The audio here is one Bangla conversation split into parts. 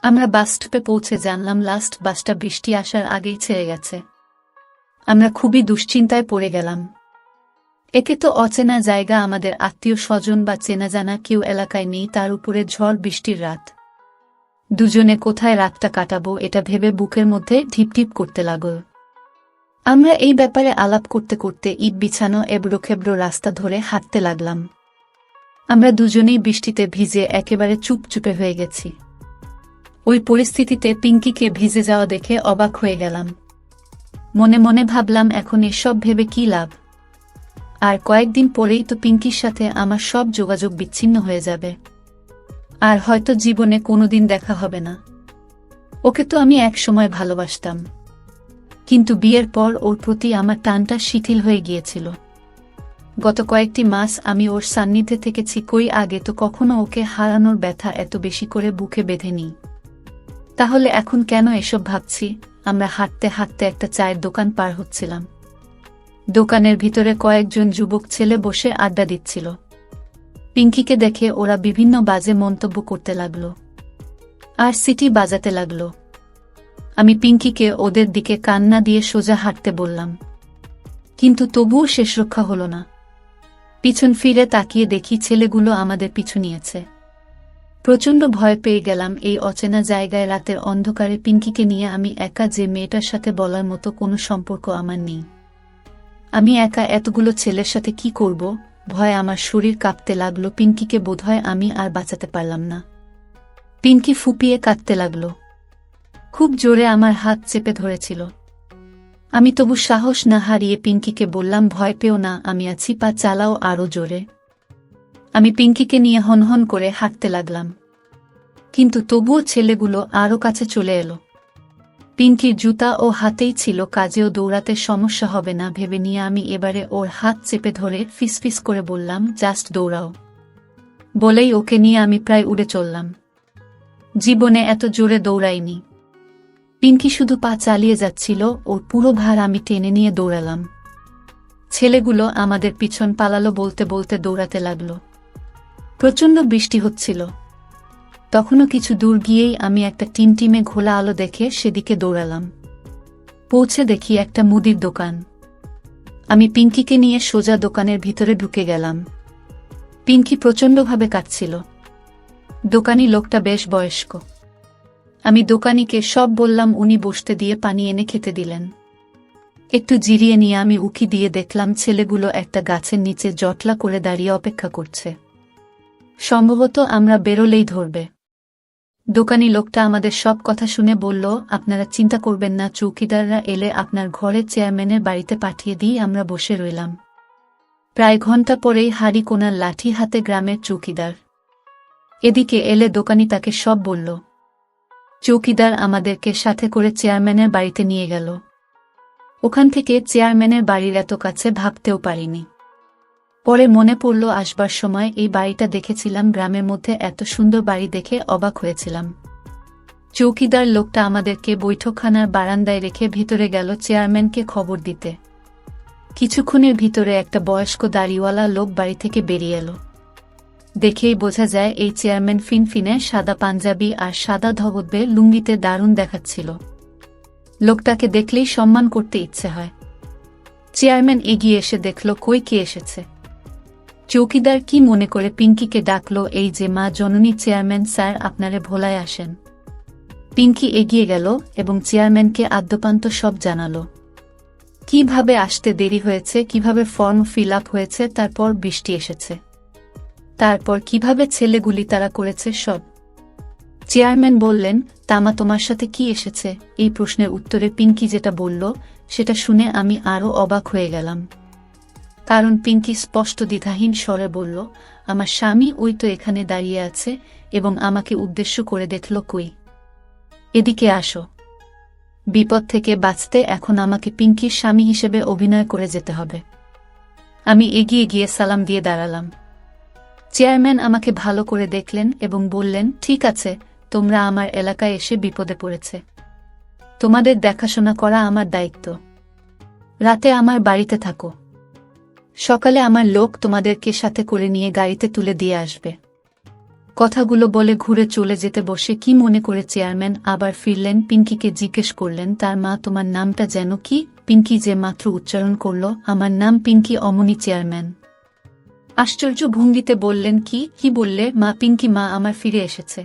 আমরা বাসস্টপে পৌঁছে জানলাম লাস্ট বাসটা বৃষ্টি আসার আগেই ছেড়ে গেছে। আমরা খুবই দুশ্চিন্তায় পড়ে গেলাম। একে তো অচেনা জায়গা, আমাদের আত্মীয় স্বজন বা চেনা জানা কেউ এলাকায় নেই, তার উপরে ঝড় বৃষ্টির রাত। দুজনে কোথায় রাতটা কাটাবো এটা ভেবে বুকের মধ্যে ঢিপঢিপ করতে লাগল। আমরা এই ব্যাপারে আলাপ করতে করতে ইট বিছানো এবড়োখেবড়ো রাস্তা ধরে হাঁটতে লাগলাম। আমরা দুজনেই বৃষ্টিতে ভিজে একেবারে চুপচুপে হয়ে গেছি। ওই পরিস্থিতিতে পিঙ্কিকে ভিজে যাওয়া দেখে অবাক হয়ে গেলাম। মনে মনে ভাবলাম, এখন এসব ভেবে কি লাভ? আর কয়েকদিন পরেই তো পিঙ্কির সাথে আমার সব যোগাযোগ বিচ্ছিন্ন হয়ে যাবে, আর হয়তো জীবনে কোনোদিন দেখা হবে না। ওকে তো আমি একসময় ভালোবাসতাম, কিন্তু বিয়ের পর ওর প্রতি আমার টানটা শিথিল হয়ে গিয়েছিল। গত কয়েকটি মাস আমি ওর সান্নিধ্যে থেকেছি, কই আগে তো কখনো ওকে হারানোর ব্যথা এত বেশি করে বুকে বেঁধেনি। তাহলে এখন কেন এসব ভাবছি? আমরা হাঁটতে হাঁটতে একটা চায়ের দোকান পার হচ্ছিলাম। দোকানের ভিতরে কয়েকজন যুবক ছেলে বসে আড্ডা দিচ্ছিল। পিঙ্কিকে দেখে ওরা বিভিন্ন বাজে মন্তব্য করতে লাগলো আর সিটি বাজাতে লাগলো। আমি পিঙ্কিকে ওদের দিকে কান্না দিয়ে সোজা হাঁটতে বললাম, কিন্তু তবুও শেষ রক্ষা হলো না। পিছন ফিরে তাকিয়ে দেখি ছেলেগুলো আমাদের পিছু নিয়েছে। প্রচণ্ড ভয় পেয়ে গেলাম। এই অচেনা জায়গায় রাতের অন্ধকারে পিঙ্কিকে নিয়ে আমি একা, যে মেয়েটার সাথে বলার মতো কোনো সম্পর্ক আমার নেই। আমি একা এতগুলো ছেলের সাথে কি করব? ভয়ে আমার শরীর কাঁপতে লাগলো। পিঙ্কিকে বোধহয় আমি আর বাঁচাতে পারলাম না। পিঙ্কি ফুপিয়ে কাঁদতে লাগলো, খুব জোরে আমার হাত চেপে ধরেছিল। আমি তবু সাহস না হারিয়ে পিঙ্কিকে বললাম, ভয় পেও না, আমি আছি, পা চালাও আরও জোরে। আমি পিঙ্কিকে নিয়ে হনহন করে হাঁটতে লাগলাম, কিন্তু তবুও ছেলেগুলো আরও কাছে চলে এলো। পিঙ্কির জুতা ও হাতেই ছিল, কাজেও দৌড়াতে সমস্যা হবে না ভেবে নিয়ে আমি এবারে ওর হাত চেপে ধরে ফিসফিস করে বললাম, জাস্ট দৌড়াও। বলেই ওকে নিয়ে আমি প্রায় উড়ে চললাম। জীবনে এত জোরে দৌড়াইনি। পিঙ্কি শুধু পা চালিয়ে যাচ্ছিল, ওর পুরো ভার আমি টেনে নিয়ে দৌড়ালাম। ছেলেগুলো আমাদের পিছন পালালো, বলতে বলতে দৌড়াতে লাগলো। প্রচণ্ড বৃষ্টি হচ্ছিল। তখনও কিছু দূর গিয়েই আমি একটা টিমটিমে ঘোলা আলো দেখে সেদিকে দৌড়ালাম। পৌঁছে দেখি একটা মুদির দোকান। আমি পিঙ্কিকে নিয়ে সোজা দোকানের ভিতরে ঢুকে গেলাম। পিঙ্কি প্রচণ্ডভাবে কাঁদছিল। দোকানি লোকটা বেশ বয়স্ক। আমি দোকানিকে সব বললাম, উনি বসতে দিয়ে পানি এনে খেতে দিলেন। একটু জিরিয়ে নিয়ে আমি উকি দিয়ে দেখলাম ছেলেগুলো একটা গাছের নিচে জটলা করে দাঁড়িয়ে অপেক্ষা করছে। সম্ভবত আমরা বেরোলেই ধরবে। দোকানি লোকটা আমাদের সব কথা শুনে বলল, আপনারা চিন্তা করবেন না, চৌকিদাররা এলে আপনার ঘরের চেয়ারম্যানের বাড়িতে পাঠিয়ে দিই। আমরা বসে রইলাম। প্রায় ঘন্টা পরেই হাড়ি কোনার লাঠি হাতে গ্রামের চৌকিদার এদিকে এলে দোকানি তাকে সব বলল। চৌকিদার আমাদেরকে সাথে করে চেয়ারম্যানের বাড়িতে নিয়ে গেল। ওখান থেকে চেয়ারম্যানের বাড়ির এত কাছে ভাবতেও পারিনি। পরে মনে পড়ল, আসবার সময় এই বাড়িটা দেখেছিলাম। গ্রামের মধ্যে এত সুন্দর বাড়ি দেখে অবাক হয়েছিলাম। চৌকিদার লোকটা আমাদেরকে বৈঠকখানার বারান্দায় রেখে ভিতরে গেল চেয়ারম্যানকে খবর দিতে। কিছুক্ষণের ভিতরে একটা বয়স্ক দাড়িওয়ালা লোক বাড়ি থেকে বেরিয়ে এলো। দেখেই বোঝা যায় এই চেয়ারম্যান ফিনফিনে সাদা পাঞ্জাবি আর সাদা ধবধবে লুঙ্গিতে দারুণ দেখাচ্ছিল। লোকটাকে দেখলেই সম্মান করতে ইচ্ছে হয়। চেয়ারম্যান এগিয়ে এসে দেখল, কই কে এসেছে। চৌকিদার কি মনে করে পিঙ্কিকে ডাকল, এই যে মা জননী, চেয়ারম্যান স্যার আপনারে ভোলায় আসেন। পিঙ্কি এগিয়ে গেল এবং চেয়ারম্যানকে আদ্যপান্ত সব জানালো, কিভাবে আসতে দেরি হয়েছে, কিভাবে ফর্ম ফিল আপ হয়েছে, তারপর বৃষ্টি এসেছে, তারপর কিভাবে ছেলেগুলি তারা করেছে সব। চেয়ারম্যান বললেন, তামা তোমার সাথে কি এসেছে? এই প্রশ্নের উত্তরে পিঙ্কি যেটা বলল সেটা শুনে আমি আরও অবাক হয়ে গেলাম। কারণ পিঙ্কি স্পষ্ট দ্বিধাহীন স্বরে বলল, আমার স্বামী ওই তো এখানে দাঁড়িয়ে আছে এবং আমাকে উদ্দেশ্য করে দেখল, কই, এদিকে আসো। বিপদ থেকে বাঁচতে এখন আমাকে পিঙ্কির স্বামী হিসেবে অভিনয় করে যেতে হবে। আমি এগিয়ে গিয়ে সালাম দিয়ে দাঁড়ালাম। চেয়ারম্যান আমাকে ভালো করে দেখলেন এবং বললেন, ঠিক আছে, তোমরা আমার এলাকায় এসে বিপদে পড়েছে, তোমাদের দেখাশোনা করা আমার দায়িত্ব। রাতে আমার বাড়িতে থাকো, সকালে আমার লোক তোমাদেরকে সাথে করে নিয়ে গাড়িতে তুলে দিয়ে আসবে। কথাগুলো বলে ঘুরে চলে যেতে বসে কি মনে করে চেয়ারম্যান আবার ফিরলেন। পিঙ্কিকে জিজ্ঞেস করলেন, তার মা তোমার নামটা যেন কি? পিঙ্কি যে মাত্র উচ্চারণ করল, আমার নাম পিঙ্কি অমনি। চেয়ারম্যান আশ্চর্য ভঙ্গিতে বললেন, কি বললে? মা পিঙ্কি মা আমার ফিরে এসেছে।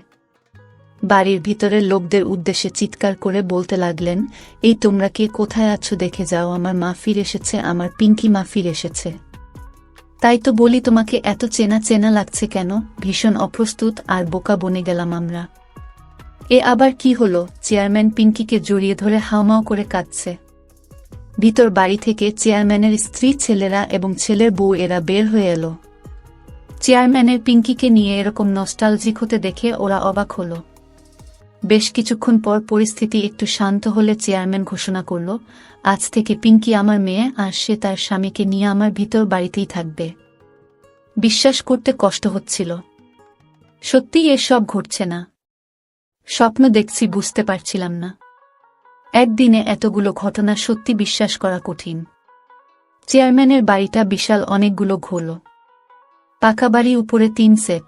বাড়ির ভিতরের লোকদের উদ্দেশ্যে চিৎকার করে বলতে লাগলেন, এই তোমরা কে, কোথায় আছো? দেখে যাও, আমার মা ফিরে এসেছে, আমার পিঙ্কি মা ফিরে এসেছে। তাই তো বলি তোমাকে এত চেনা চেনা লাগছে কেন? ভীষণ অপ্রস্তুত আর বোকা বনে গেলাম আমরা। এ আবার কি হলো? চেয়ারম্যান পিঙ্কিকে জড়িয়ে ধরে হাউমাউ করে কাঁদছে। ভিতর বাড়ি থেকে চেয়ারম্যানের স্ত্রী, ছেলেরা এবং ছেলের বউ এরা বের হয়ে এলো। চেয়ারম্যানের পিঙ্কিকে নিয়ে এরকম নস্টালজিক হতে দেখে ওরা অবাক হলো। বেশ কিছুক্ষণ পর পরিস্থিতি একটু শান্ত হলে চেয়ারম্যান ঘোষণা করল, আজ থেকে পিঙ্কি আমার মেয়ে, আর সে তার স্বামীকে নিয়ে আমার ভিতর বাড়িতেই থাকবে। বিশ্বাস করতে কষ্ট হচ্ছিল। সত্যিই এসব ঘটছে না, স্বপ্ন দেখছি, বুঝতে পারছিলাম না। একদিনে এতগুলো ঘটনা সত্যি বিশ্বাস করা কঠিন। চেয়ারম্যানের বাড়িটা বিশাল, অনেকগুলো ঘোল পাকা বাড়ি, উপরে 3 সেট।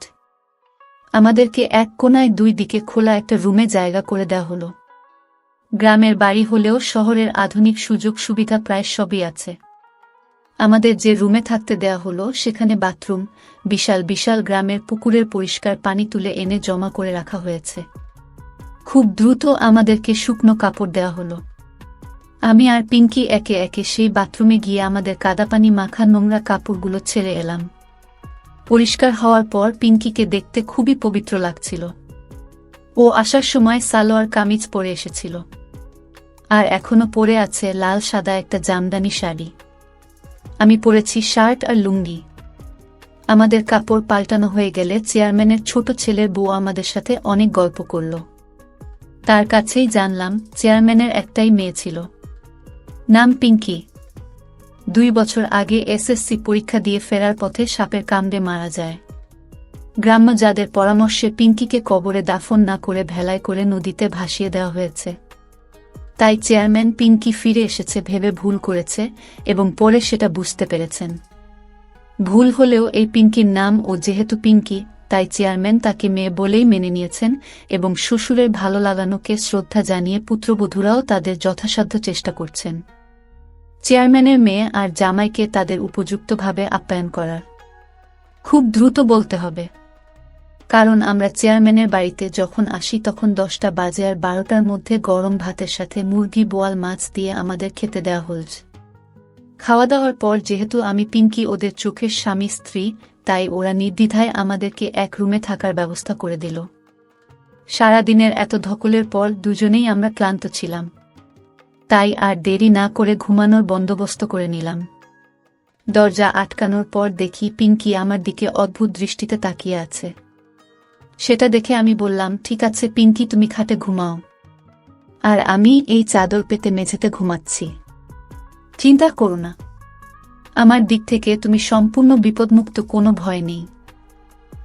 আমাদেরকে এক কোনায় 2 দিকে খোলা একটা রুমে জায়গা করে দেওয়া হলো। গ্রামের বাড়ি হলেও শহরের আধুনিক সুযোগ সুবিধা প্রায় সবই আছে। আমাদের যে রুমে থাকতে দেয়া হলো সেখানে বাথরুম, বিশাল বিশাল গ্রামের পুকুরের পরিষ্কার পানি তুলে এনে জমা করে রাখা হয়েছে। খুব দ্রুত আমাদেরকে শুকনো কাপড় দেওয়া হলো। আমি আর পিঙ্কি একে একে সেই বাথরুমে গিয়ে আমাদের কাদাপানি মাখা নোংরা কাপড়গুলো ছেড়ে এলাম। পরিষ্কার হওয়ার পর পিঙ্কিকে দেখতে খুবই পবিত্র লাগছিল। ও আসার সময় সালোয়ার কামিজ পরে এসেছিল, আর এখনো পরে আছে লাল সাদা একটা জামদানি শাড়ি। আমি পরেছি শার্ট আর লুঙ্গি। আমাদের কাপড় পাল্টানো হয়ে গেলে চেয়ারম্যানের ছোট ছেলের বউ আমাদের সাথে অনেক গল্প করল। তার কাছেই জানলাম চেয়ারম্যানের একটাই মেয়ে ছিল, নাম পিঙ্কি। 2 বছর আগে এসএসসি পরীক্ষা দিয়ে ফেরার পথে সাপের কামড়ে মারা যায়। গ্রাম্য যাদের পরামর্শে পিঙ্কিকে কবরে দাফন না করে ভেলায় করে নদীতে ভাসিয়ে দেওয়া হয়েছে। তাই চেয়ারম্যান পিঙ্কি ফিরে এসেছে ভেবে ভুল করেছে, এবং পরে সেটা বুঝতে পেরেছেন। ভুল হলেও এই পিঙ্কির নাম, ও যেহেতু পিঙ্কি, তাই চেয়ারম্যান তাকে মেয়ে বলেই মেনে নিয়েছেন, এবং শ্বশুরের ভালো লাগানোকে শ্রদ্ধা জানিয়ে পুত্রবধূরাও তাদের যথাসাধ্য চেষ্টা করছেন চেয়ারম্যানের মেয়ে আর জামাইকে তাদের উপযুক্তভাবে আপ্যায়ন করার। খুব দ্রুত বলতে হবে, কারণ আমরা চেয়ারম্যানের বাড়িতে যখন আসি তখন 10টা বাজে, আর 12টার মধ্যে গরম ভাতের সাথে মুরগি, বোয়াল মাছ দিয়ে আমাদের খেতে দেওয়া হয়েছে। খাওয়া দাওয়ার পর যেহেতু আমি পিঙ্কি ওদের চোখের স্বামী স্ত্রী, তাই ওরা নির্দ্বিধায় আমাদেরকে এক রুমে থাকার ব্যবস্থা করে দিল। সারাদিনের এত ধকলের পর দুজনেই আমরা ক্লান্ত ছিলাম, তাই আর দেরি না করে ঘুমানোর বন্দোবস্ত করে নিলাম। দরজা আটকানোর পর দেখি পিঙ্কি আমার দিকে অদ্ভুত দৃষ্টিতে তাকিয়ে আছে। সেটা দেখে আমি বললাম, ঠিক আছে পিঙ্কি, তুমি খাটে ঘুমাও, আর আমি এই চাদর পেতে মেঝেতে ঘুমাচ্ছি। চিন্তা করো না, আমার দিক থেকে তুমি সম্পূর্ণ বিপদমুক্ত, কোনো ভয় নেই,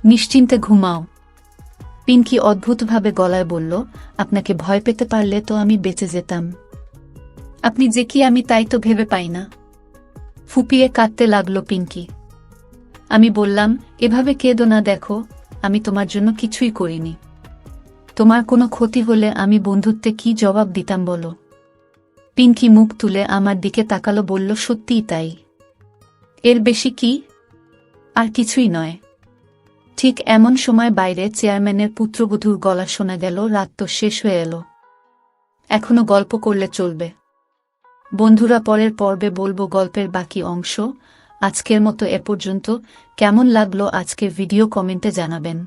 নিশ্চিন্তে ঘুমাও। পিঙ্কি অদ্ভুতভাবে গলায় বলল, আপনাকে ভয় পেতে পারলে তো আমি বেঁচে যেতাম। আপনি যে কি আমি তাই তো ভেবে পাই না। ফুপিয়ে কাঁদতে লাগলো পিঙ্কি। আমি বললাম, এভাবে কেঁদো না, দেখো আমি তোমার জন্য কিছুই করিনি। তোমার কোনো ক্ষতি হলে আমি বন্ধুত্বে কি জবাব দিতাম বলো? পিঙ্কি মুখ তুলে আমার দিকে তাকালো, বলল, সত্যিই তাই। এর বেশি কি? আর কিছুই নয়। ঠিক এমন সময় বাইরে চেয়ারম্যানের পুত্রবধূর গলা শোনা গেল। রাত তো শেষ হয়ে এলো, এখনো গল্প করলে চলবে? বন্ধুরা, পরের পর্বে বলবো গল্পের বাকি অংশ। আজকের মতো এ পর্যন্ত। কেমন লাগলো আজকের ভিডিও কমেন্টে জানাবেন।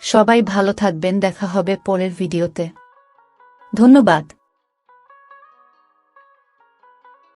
সবাই ভালো থাকবেন, দেখা হবে পরের ভিডিওতে। ধন্যবাদ।